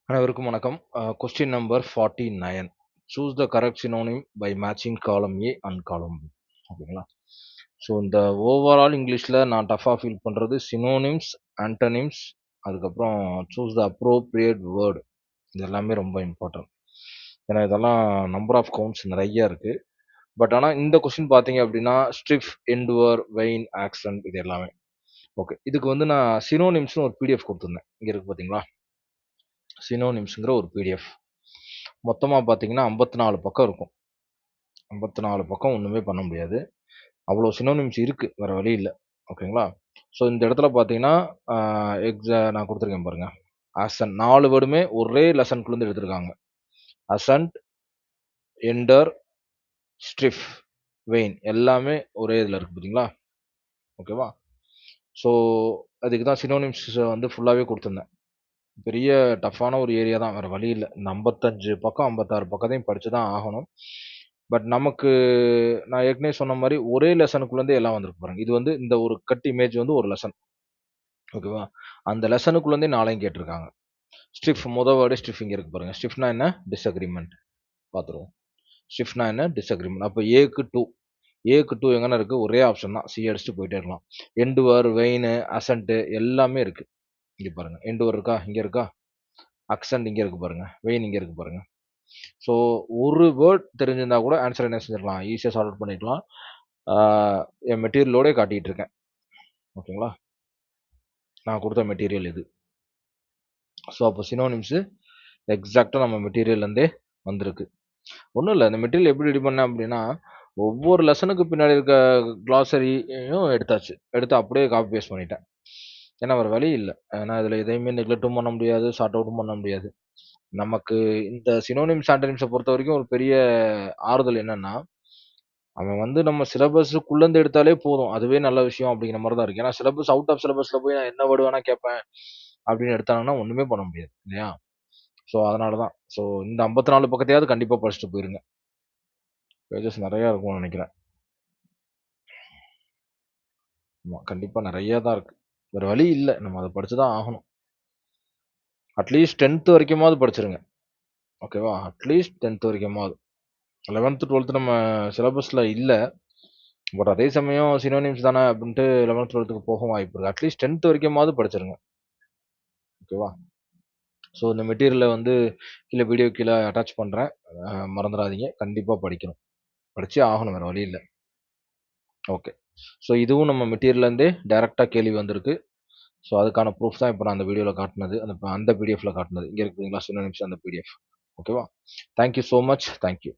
அனைவருக்கும் வணக்கம். Question number 49. Choose the correct synonym by matching column A and column B. ஓகேங்களா? So இந்த overall இங்கிலீஷில் நான் டஃபாக ஃபீல் பண்ணுறது சினோனிம்ஸ், ஆண்டனிம்ஸ், அதுக்கப்புறம் சூஸ் த அப்ரோப்ரியேட் வேர்டு. இது எல்லாமே ரொம்ப இம்பார்ட்டன்ட். ஏன்னா இதெல்லாம் நம்பர் ஆஃப் கவுண்ட்ஸ் நிறைய இருக்குது. பட் ஆனால் இந்த கொஸ்டின் பார்த்தீங்க அப்படின்னா ஸ்ட்ரிஃப், எண்டுவர், வெயின், ஆக்சன்ட் இது எல்லாமே. ஓகே, இதுக்கு வந்து நான் சினோனிம்ஸ்னு ஒரு பிடிஎஃப் கொடுத்துருந்தேன். இங்கே இருக்குது பார்த்தீங்களா? சினோனிம்ஸுங்கிற ஒரு பிடிஎஃப் மொத்தமாக பார்த்தீங்கன்னா 54 பக்கம் இருக்கும். 54 பக்கம் ஒன்றுமே பண்ண முடியாது. அவ்வளோ சினோனிம்ஸ் இருக்குது, வேறு வழி இல்லை. ஓகேங்களா? ஸோ இந்த இடத்துல பார்த்தீங்கன்னா நான் கொடுத்துருக்கேன் பாருங்க. அசன்ட் 4 வேர்டுமே ஒரே லெசனுக்குள்ளேருந்து எடுத்திருக்காங்க. அசன்ட், எண்டர், ஸ்ட்ரிஃப், வெயின் எல்லாமே ஒரே இதில் இருக்குது பார்த்தீங்களா? ஓகேவா? ஸோ அதுக்கு தான் சினோனிம்ஸ் வந்து ஃபுல்லாகவே கொடுத்துருந்தேன். பெரிய டஃப்பான ஒரு ஏரியா தான், வேறு வழி இல்லை. இந்த 55 பக்கம் 56 பக்கத்தையும் படித்து தான் ஆகணும். பட் நமக்கு நான் ஏற்கனவே சொன்ன மாதிரி ஒரே லெசனுக்குள்ளேருந்தே எல்லாம் வந்திருக்கு பாருங்க. இது வந்து இந்த ஒரு கட் இமேஜ் வந்து ஒரு லெசன். ஓகேவா? அந்த லெசனுக்குள்ளேருந்தே நாளையும் கேட்டிருக்காங்க. ஸ்ட்ரிஃப் வேர்டு ஸ்ட்ரிஃப் இங்கே இருக்கு பாருங்க. ஸ்ட்ரிஃப்னா என்ன? டிஸ்அக்ரிமெண்ட். பார்த்துருவோம். ஸ்ட்ரிஃப்னா என்ன? டிஸ்அக்ரிமெண்ட். அப்போ ஏக்கு 2. ஏக்கு 2 எங்கன்னா இருக்கு? ஒரே ஆப்ஷன் தான். சி அடிச்சுட்டு போயிட்டே இருக்கலாம். எண்டுவர், வெயின், அசன்ட் எல்லாமே இருக்கு. இங்கே பாருங்க. எண்டுவர் இருக்கா? இங்கே இருக்கா? அக்சன்ட் இங்கே இருக்கு பாருங்க. வெயின் இங்கே இருக்கு பாருங்க. ஸோ ஒரு வேர்ட் தெரிஞ்சிருந்தா கூட ஆன்சர் என்ன செஞ்சிடலாம்? ஈஸியாக சால்வ் அவுட் பண்ணிக்கலாம். என் மெட்டீரியலோடே காட்டிகிட்டு இருக்கேன். ஓகேங்களா? நான் கொடுத்த மெட்டீரியல் இது. ஸோ அப்போ சினோனிம்ஸு எக்ஸாக்டாக நம்ம மெட்டீரியல்லேருந்தே வந்திருக்கு. ஒன்றும் இல்லை, இந்த மெட்டீரியல் எப்படி ரெடி பண்ணேன் அப்படின்னா, ஒவ்வொரு லெசனுக்கு பின்னாடி இருக்க க்ளாசரியும் எடுத்தாச்சு. எடுத்து அப்படியே காப்பி பேஸ்ட் பண்ணிட்டேன். ஏன்னா வேறு வழி இல்லை. ஏன்னா இதில் எதையுமே நெக்லெக்ட்டும் பண்ண முடியாது, ஷார்ட் அவுட்டும் பண்ண முடியாது. நமக்கு இந்த சினோனிம்ஸ், ஆண்டனிம்ஸை பொறுத்த வரைக்கும் ஒரு பெரிய ஆறுதல் என்னன்னா, அவன் வந்து நம்ம சிலபஸுக்குள்ளேருந்து எடுத்தாலே போதும். அதுவே நல்ல விஷயம் அப்படிங்கிற மாரி தான் இருக்கு. ஏன்னா சிலபஸ் அவுட் ஆஃப் சிலபஸ்ல போய் நான் என்ன வேர்ட் வேணா கேட்பேன் அப்படின்னு எடுத்தாங்கன்னா ஒண்ணுமே பண்ண முடியாது. இல்லையா? ஸோ அதனால தான். ஸோ இந்த 54 பக்கத்தையாவது கண்டிப்பா படிச்சுட்டு போயிருங்க. பேஜஸ் நெறையா இருக்கும்னு நெனைக்கிறேன். ஆமா, கண்டிப்பா நெறையா தான் இருக்கு. வேற வழி இல்ல. நம்ம அத படிச்சு தான் ஆகணும். அட்லீஸ்ட் 10த் வரைக்குமாவது படிச்சிருங்க. ஓகேவா? அட்லீஸ்ட் 10த் வரைக்குமாவது. 11த், 12த் நம்ம சிலபஸ்ல இல்ல. பட் அதே சமயம் சினோனிம்ஸ் தானே அப்படின்ட்டு 11த், 12த்துக்கு போக வாய்ப்பு இருக்கு. அட்லீஸ்ட் 10த் வரைக்குமாவது படிச்சிருங்க. ஓகேவா? ஸோ இந்த மெட்டீரியலை வந்து வீடியோ கீழே அட்டாச் பண்ணுறேன். மறந்துடாதீங்க, கண்டிப்பாக படிக்கணும். படிச்சே ஆகணும், வேறு வழி இல்லை. ஓகே. ஸோ இதுவும் நம்ம மெட்டீரியல்லேருந்தே டைரெக்டாக கேள்வி வந்திருக்கு. ஸோ அதுக்கான ப்ரூஃப் தான் இப்போ நான் அந்த வீடியோவில் காட்டினது, அந்த பிடிஎஃப்ல காட்டினது. இங்கே இருக்குதுங்களா சினோனிம்ஸ் அந்த பிடிஎஃப். ஓகேவா? Thank you so much. தேங்க்யூ.